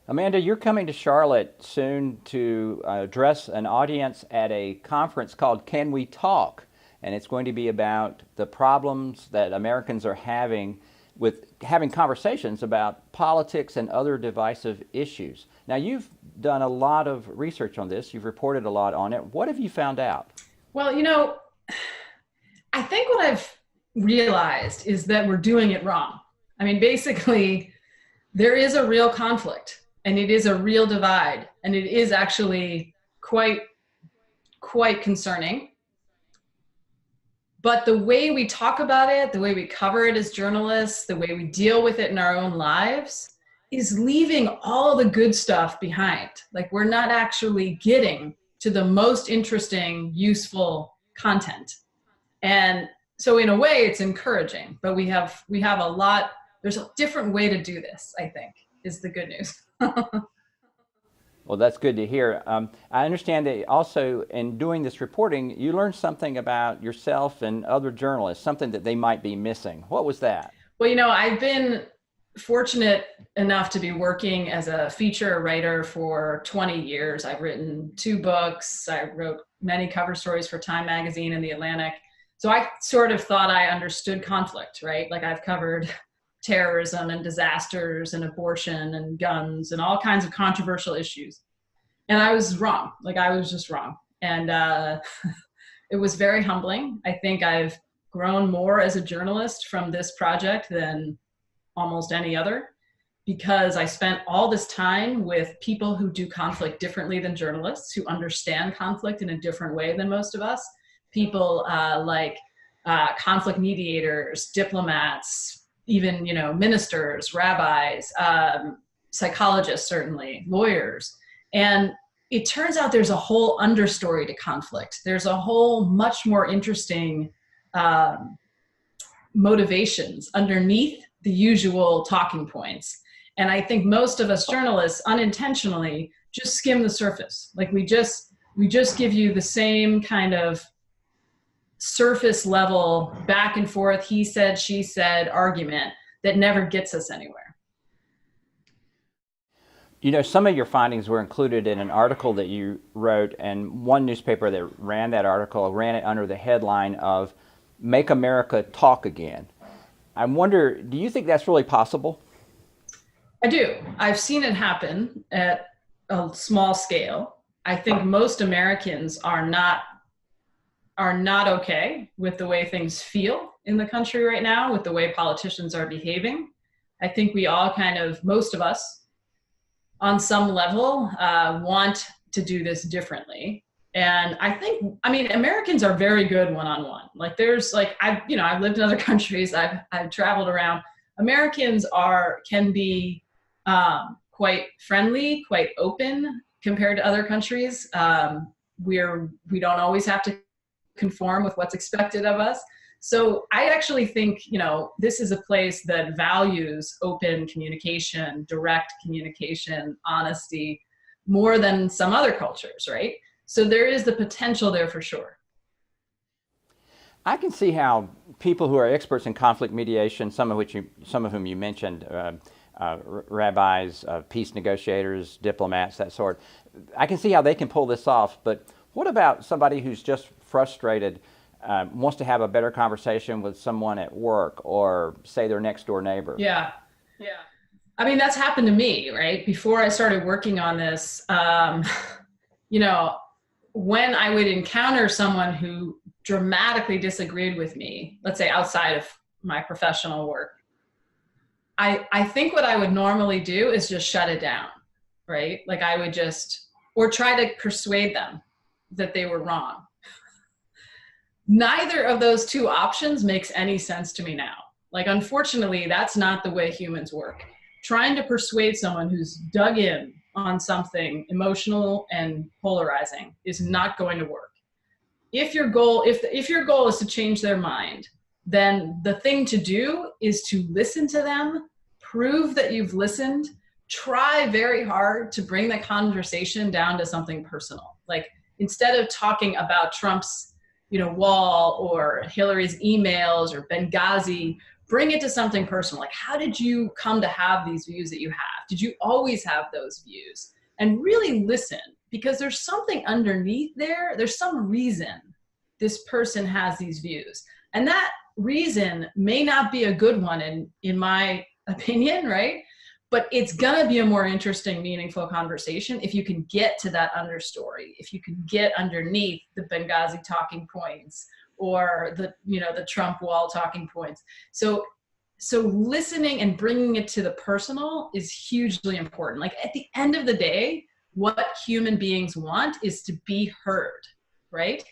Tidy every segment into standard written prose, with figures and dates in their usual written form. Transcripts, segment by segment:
Amanda, you're coming to Charlotte soon to address an audience at a conference called Can We Talk? And it's going to be about the problems that Americans are having with having conversations about politics and other divisive issues. Now, you've done a lot of research on this, you've reported a lot on it. What have you found out? Well, I think what I've realized is that we're doing it wrong. I mean, basically, there is a real conflict and it is a real divide, and it is actually quite concerning. But the way we talk about it, the way we cover it as journalists, the way we deal with it in our own lives is leaving all the good stuff behind. Like, we're not actually getting to the most interesting, useful content. And so in a way it's encouraging, but we have a lot, there's a different way to do this, I think, is the good news. Well, that's good to hear. I understand that also in doing this reporting, you learned something about yourself and other journalists, something that they might be missing. What was that? Well, I've been fortunate enough to be working as a feature writer for 20 years. I've written 2 books. I wrote many cover stories for Time Magazine and The Atlantic. So I sort of thought I understood conflict, right? Like, I've covered terrorism and disasters and abortion and guns and all kinds of controversial issues. And I was wrong. Like, I was just wrong. And it was very humbling. I think I've grown more as a journalist from this project than almost any other, because I spent all this time with people who do conflict differently than journalists, who understand conflict in a different way than most of us. People like conflict mediators, diplomats, even ministers, rabbis, psychologists, certainly lawyers. And it turns out there's a whole understory to conflict. There's a whole much more interesting motivations underneath the usual talking points. And I think most of us journalists unintentionally just skim the surface. Like, we just give you the same kind of surface level back and forth, he said, she said argument that never gets us anywhere. Some of your findings were included in an article that you wrote, and one newspaper that ran that article ran it under the headline of Make America Talk Again. I wonder, do you think that's really possible? I do. I've seen it happen at a small scale. I think most Americans are not okay with the way things feel in the country right now, with the way politicians are behaving. I think we all most of us, on some level, want to do this differently. And I mean, Americans are very good one-on-one. Like, I've lived in other countries. I've traveled around. Americans can be quite friendly, quite open compared to other countries. We don't always have to conform with what's expected of us. So I actually think, this is a place that values open communication, direct communication, honesty, more than some other cultures, right? So there is the potential there for sure. I can see how people who are experts in conflict mediation, some of whom you mentioned, rabbis, peace negotiators, diplomats, that sort, I can see how they can pull this off. But what about somebody who's just frustrated, wants to have a better conversation with someone at work, or say their next door neighbor? Yeah. I mean, that's happened to me, right? Before I started working on this, when I would encounter someone who dramatically disagreed with me, let's say outside of my professional work, I think what I would normally do is just shut it down, right? Like, I would or try to persuade them that they were wrong. Neither of those two options makes any sense to me now. Like, unfortunately, that's not the way humans work. Trying to persuade someone who's dug in on something emotional and polarizing is not going to work. If your goal is to change their mind, then the thing to do is to listen to them, prove that you've listened, try very hard to bring the conversation down to something personal. Like, instead of talking about Trump's wall or Hillary's emails or Benghazi, bring it to something personal. Like, how did you come to have these views that you have? Did you always have those views? And really listen, because there's something underneath there. There's some reason this person has these views. And that reason may not be a good one in my opinion, right? But it's gonna be a more interesting, meaningful conversation if you can get to that understory, if you can get underneath the Benghazi talking points or the Trump wall talking points. So listening and bringing it to the personal is hugely important. Like, at the end of the day, what human beings want is to be heard, right?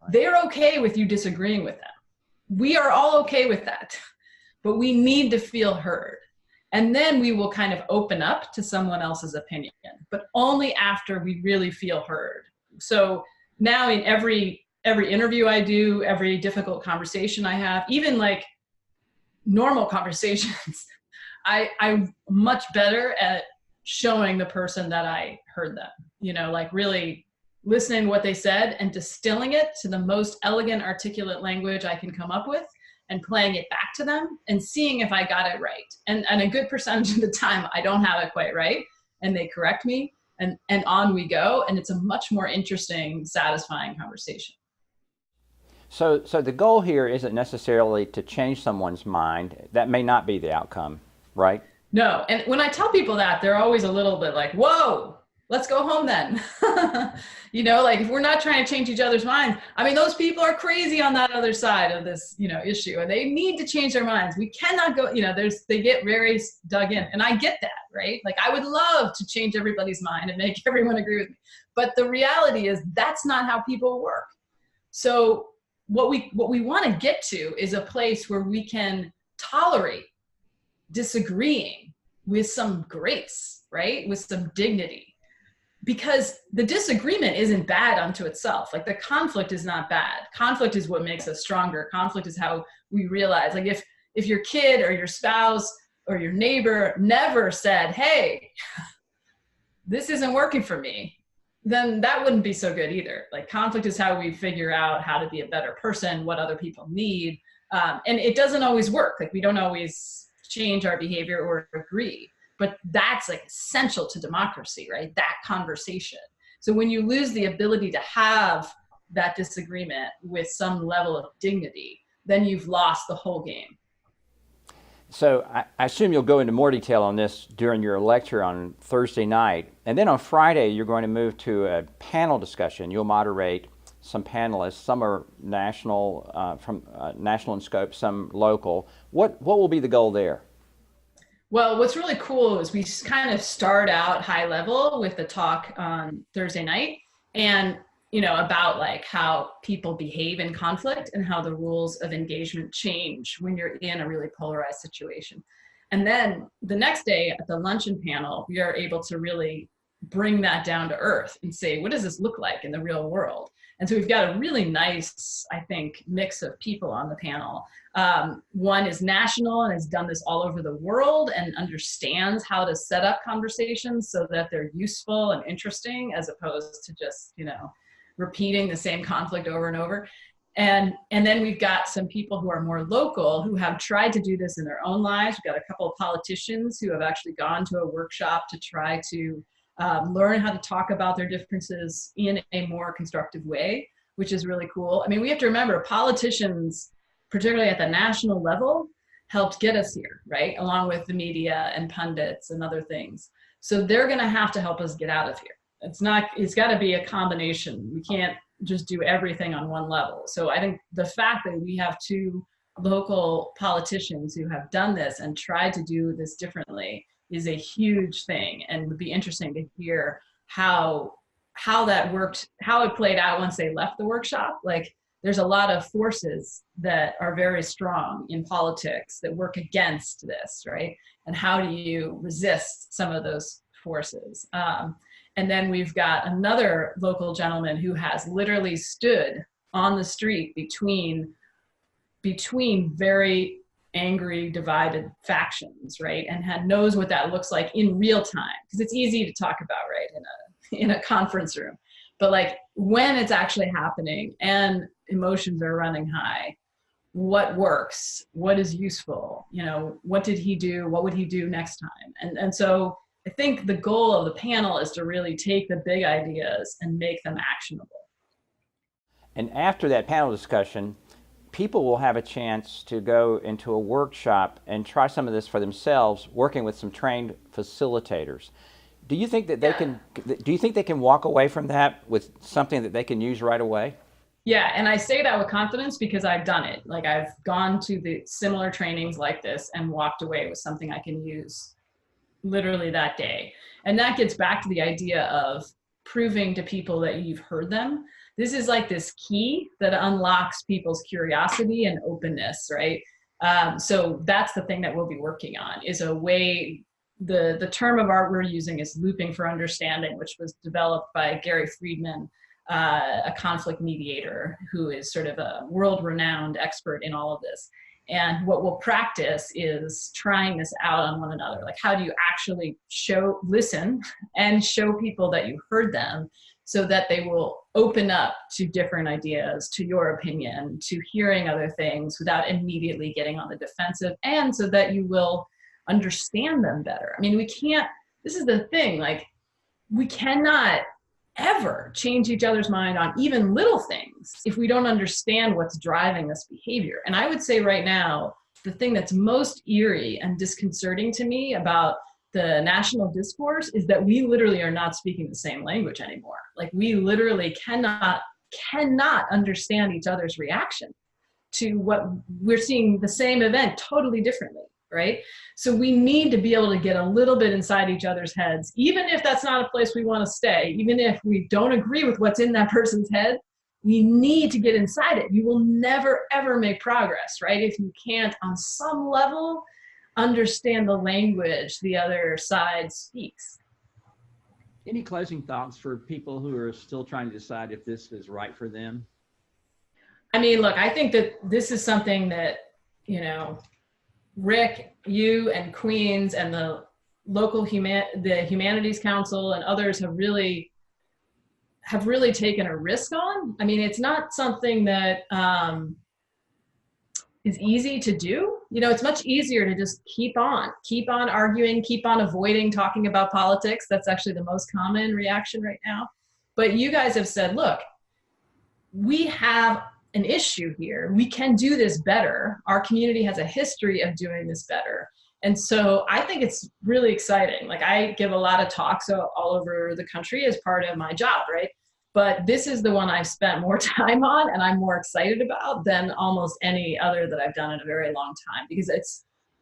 They're okay with you disagreeing with them. We are all okay with that, but we need to feel heard. And then we will kind of open up to someone else's opinion, but only after we really feel heard. So now in every interview I do, every difficult conversation I have, even like normal conversations, I'm much better at showing the person that I heard them, like really listening to what they said and distilling it to the most elegant, articulate language I can come up with, and playing it back to them and seeing if I got it right. And a good percentage of the time, I don't have it quite right, and they correct me, and on we go. And it's a much more interesting, satisfying conversation. So the goal here isn't necessarily to change someone's mind. That may not be the outcome, right? No, and when I tell people that, they're always a little bit like, whoa, let's go home then. Like, if we're not trying to change each other's minds, I mean, those people are crazy on that other side of this, issue, and they need to change their minds. We cannot go, they get very dug in, and I get that, right? Like, I would love to change everybody's mind and make everyone agree with me. But the reality is that's not how people work. So what we want to get to is a place where we can tolerate disagreeing with some grace, right? With some dignity. Because the disagreement isn't bad unto itself. Like, the conflict is not bad. Conflict is what makes us stronger. Conflict is how we realize, like, if your kid or your spouse or your neighbor never said, hey, this isn't working for me, then that wouldn't be so good either. Like, conflict is how we figure out how to be a better person, what other people need. And it doesn't always work. Like, we don't always change our behavior or agree. But that's like essential to democracy, right? That conversation. So when you lose the ability to have that disagreement with some level of dignity, then you've lost the whole game. So I assume you'll go into more detail on this during your lecture on Thursday night. And then on Friday, you're going to move to a panel discussion. You'll moderate some panelists. Some are national, national in scope, some local. What will be the goal there? Well, what's really cool is we kind of start out high level with the talk on Thursday night, and about like how people behave in conflict and how the rules of engagement change when you're in a really polarized situation. And then the next day at the luncheon panel, we are able to really bring that down to earth and say, what does this look like in the real world? And so we've got a really nice, I think, mix of people on the panel. One is national and has done this all over the world and understands how to set up conversations so that they're useful and interesting, as opposed to just, repeating the same conflict over and over. And then we've got some people who are more local who have tried to do this in their own lives. We've got a couple of politicians who have actually gone to a workshop to try to learn how to talk about their differences in a more constructive way, which is really cool. I mean, we have to remember, politicians, particularly at the national level, helped get us here, right? Along with the media and pundits and other things. So they're going to have to help us get out of here. It's got to be a combination. We can't just do everything on one level. So I think the fact that we have two local politicians who have done this and tried to do this differently is a huge thing, and would be interesting to hear how that worked, how it played out once they left the workshop. Like, there's a lot of forces that are very strong in politics that work against this, right? And how do you resist some of those forces? And then we've got another local gentleman who has literally stood on the street between very angry, divided factions, right? And knows what that looks like in real time, because it's easy to talk about, right, in a conference room. But like, when it's actually happening and emotions are running high, what works, what is useful, what did he do, what would he do next time? And so I think the goal of the panel is to really take the big ideas and make them actionable. And after that panel discussion, people will have a chance to go into a workshop and try some of this for themselves, working with some trained facilitators. Do you think that they can walk away from that with something that they can use right away? Yeah, and I say that with confidence because I've done it. Like, I've gone to the similar trainings like this and walked away with something I can use literally that day. And that gets back to the idea of proving to people that you've heard them. This is like this key that unlocks people's curiosity and openness, right? So that's the thing that we'll be working on, is a way. The term of art we're using is looping for understanding, which was developed by Gary Friedman, a conflict mediator who is sort of a world-renowned expert in all of this. And what we'll practice is trying this out on one another. Like, how do you actually listen and show people that you heard them, so that they will open up to different ideas, to your opinion, to hearing other things without immediately getting on the defensive, and so that you will understand them better. I mean, this is the thing, like, we cannot ever change each other's mind on even little things if we don't understand what's driving this behavior. And I would say right now, the thing that's most eerie and disconcerting to me about the national discourse is that we literally are not speaking the same language anymore. Like, we literally cannot understand each other's reaction to what we're seeing, the same event totally differently. Right? So we need to be able to get a little bit inside each other's heads, even if that's not a place we want to stay, even if we don't agree with what's in that person's head, we need to get inside it. You will never, ever make progress, right? If you can't, on some level, understand the language the other side speaks. Any closing thoughts for people who are still trying to decide if this is right for them? I mean, look, I think that this is something that, Rick, you and Queens and the local the Humanities Council and others have really taken a risk on. I mean, it's not something that is easy to do. It's much easier to just keep on arguing, keep on avoiding talking about politics. That's actually the most common reaction right now. But you guys have said, look, we have an issue here. We can do this better. Our community has a history of doing this better. And so I think it's really exciting. Like, I give a lot of talks all over the country as part of my job, right? But this is the one I've spent more time on and I'm more excited about than almost any other that I've done in a very long time, because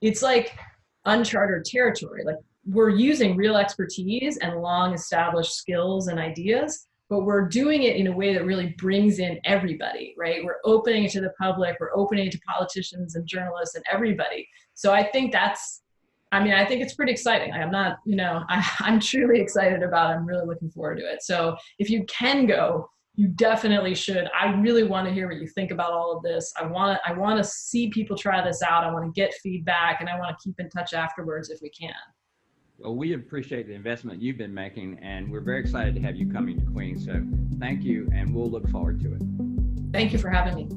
it's like uncharted territory. Like, we're using real expertise and long established skills and ideas, but we're doing it in a way that really brings in everybody, right? We're opening it to the public, we're opening it to politicians and journalists and everybody. So I think I think it's pretty exciting. I'm truly excited about it. I'm really looking forward to it. So if you can go, you definitely should. I really want to hear what you think about all of this. I want to see people try this out. I want to get feedback, and I want to keep in touch afterwards if we can. Well, we appreciate the investment you've been making, and we're very excited to have you coming to Queens. So thank you, and we'll look forward to it. Thank you for having me.